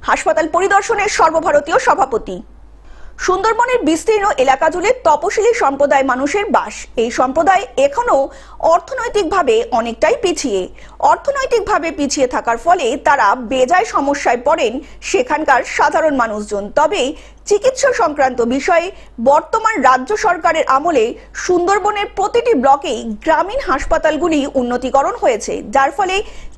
হাসপাতাল পরিদর্শনের সর্বভারতীয় সভাপতি। সুন্দরবনের বিস্তীর্ণ এলাকা জুড়ে তপশিলি সম্প্রদায় মানুষের বাস। এই সম্প্রদায় এখনো অর্থনৈতিকভাবে অনেকটাই পিছিয়ে থাকার ফলে তারা বেজায় সমস্যায় পড়েন সেখানকার সাধারণ মানুষজন। তবে চিকিৎসা সংক্রান্ত বিষয়ে বর্তমান রাজ্য সরকারের আমলে সুন্দরবনের প্রতিটি ব্লকেই গ্রামীণ হাসপাতালগুলি উন্নতিকরণ হয়েছে, যার ফলে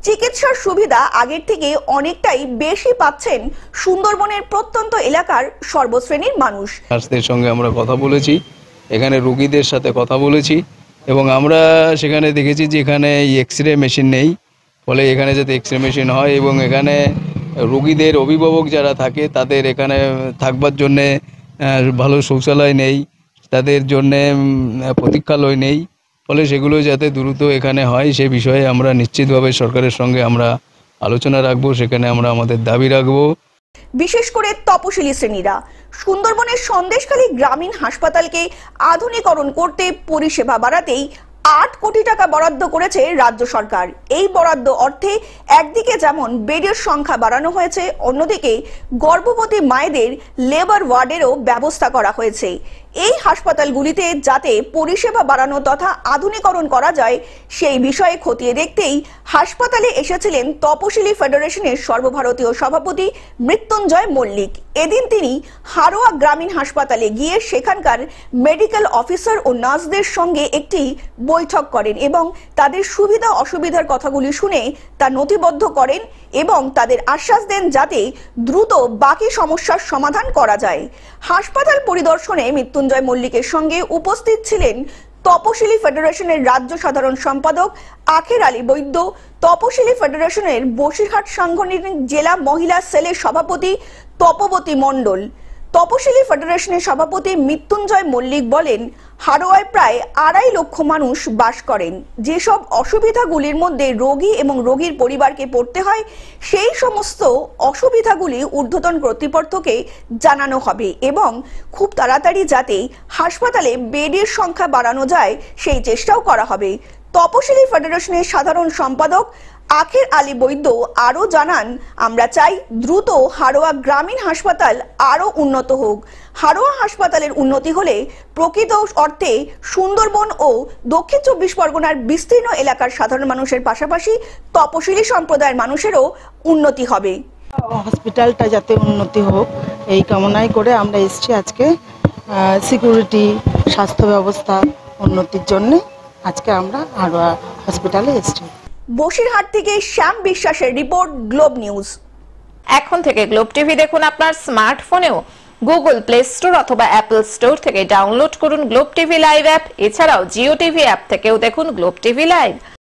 চিকিৎসার সুবিধা আগের থেকে অনেকটাই বেশি পাচ্ছেন সুন্দরবনের প্রত্যন্ত এলাকার সর্বশ্রেণীর মানুষ। নার্সদের সঙ্গে আমরা কথা বলেছি, এখানে রোগীদের সাথে কথা বলেছি এবং আমরা সেখানে দেখেছি যে এখানে এক্সরে মেশিন নেই, ফলে এখানে যাতে এক্সরে মেশিন হয় এবং এখানে রোগীদের অভিভাবক যারা থাকে তাদের এখানে থাকবার জন্যে ভালো শৌচালয় নেই, তাদের জন্যে প্রতীক্ষালয় নেই, ফলে সেগুলো যাতে দ্রুত এখানে হয় সে বিষয়ে আমরা নিশ্চিতভাবে সরকারের সঙ্গে আমরা আলোচনা রাখবো, সেখানে আমরা আমাদের দাবি রাখবো। বিশেষ করে তপশিলি শ্রেণীরা সুন্দরবনের সন্দেশখালী গ্রামীণ হাসপাতালকে আধুনিকরণ করতে পরিষেবা বাড়াতেই 8 কোটি টাকা বরাদ্দ করেছে রাজ্য সরকার। এই বরাদ্দ অর্থে একদিকে যেমন বেডের সংখ্যা বাড়ানো হয়েছে, অন্যদিকে গর্ভবতী মায়েদের লেবার ওয়ার্ডেরও ব্যবস্থা করা হয়েছে। এই হাসপাতালগুলিতে যাতে পরিষেবা বাড়ানো তথা আধুনিকরণ করা যায় সেই বিষয়ে খতিয়ে দেখতেই হাসপাতালে এসেছিলেন তপশিলি ফেডারেশনের সর্বভারতীয় সভাপতি মৃত্যুঞ্জয় মল্লিক। এদিন তিনি হারোয়া গ্রামীণ হাসপাতালে গিয়ে সেখানকার মেডিকেল অফিসার ও নার্সদের সঙ্গে একটি বৈঠক করেন এবং তাদের সুবিধা অসুবিধার কথাগুলি শুনে তা নথিবদ্ধ করেন এবং তাদের আশ্বাস দেন যাতে দ্রুত বাকি সমস্যার সমাধান করা যায়। হাসপাতাল পরিদর্শনে মৃত্যুঞ্জয় মল্লিকের সঙ্গে উপস্থিত ছিলেন তপশিলি ফেডারেশনের রাজ্য সাধারণ সম্পাদক আখের আলী বৈদ্য, তপশিলি ফেডারেশনের বসিরহাট সাংগঠনিক জেলা মহিলা সেলের সভাপতি তপবতী মণ্ডল। তপশিলি ফেডারেশনের সভাপতি মৃত্যুঞ্জয় মল্লিক বলেন, হারোয়ায় প্রায় 2.5 লক্ষ মানুষ বাস করেন। যেসব অসুবিধাগুলির মধ্যে রোগী এবং রোগীর পরিবারকে পড়তে হয় সেই সমস্ত অসুবিধাগুলি ঊর্ধ্বতন কর্তৃপক্ষকে জানানো হবে এবং খুব তাড়াতাড়ি যাতে হাসপাতালে বেডের সংখ্যা বাড়ানো যায় সেই চেষ্টাও করা হবে। তপশিলি ফেডারেশনের সাধারণ সম্পাদক আখের আলী বৈদ্য আরও জানান, আমরা চাই দ্রুত হারোয়া গ্রামীণ হাসপাতাল আরও উন্নত হোক। হারোয়া হাসপাতালের উন্নতি হলে প্রকৃত অর্থে সুন্দরবন ও দক্ষিণ 24 পরগনার বিস্তীর্ণ এলাকার সাধারণ মানুষের পাশাপাশি তপশিলি সম্প্রদায়ের মানুষেরও উন্নতি হবে। হসপিটালটা যাতে উন্নতি হোক এই কামনাই করে আমরা এসেছি আজকে। সিকিউরিটি, স্বাস্থ্য ব্যবস্থা উন্নতির জন্য আজকে আমরা হারোয়া হসপিটালে এসেছি। বসিরহাট থেকে শ্যাম বিশ্বাসের রিপোর্ট, গ্লোব নিউজ। এখন থেকে গ্লোব টিভি দেখুন আপনার স্মার্টফোনেও। গুগল প্লে স্টোর অথবা অ্যাপল স্টোর থেকে ডাউনলোড করুন গ্লোব টিভি লাইভ অ্যাপ। এছাড়াও জিও টিভি অ্যাপ থেকেও দেখুন গ্লোব টিভি লাইভ।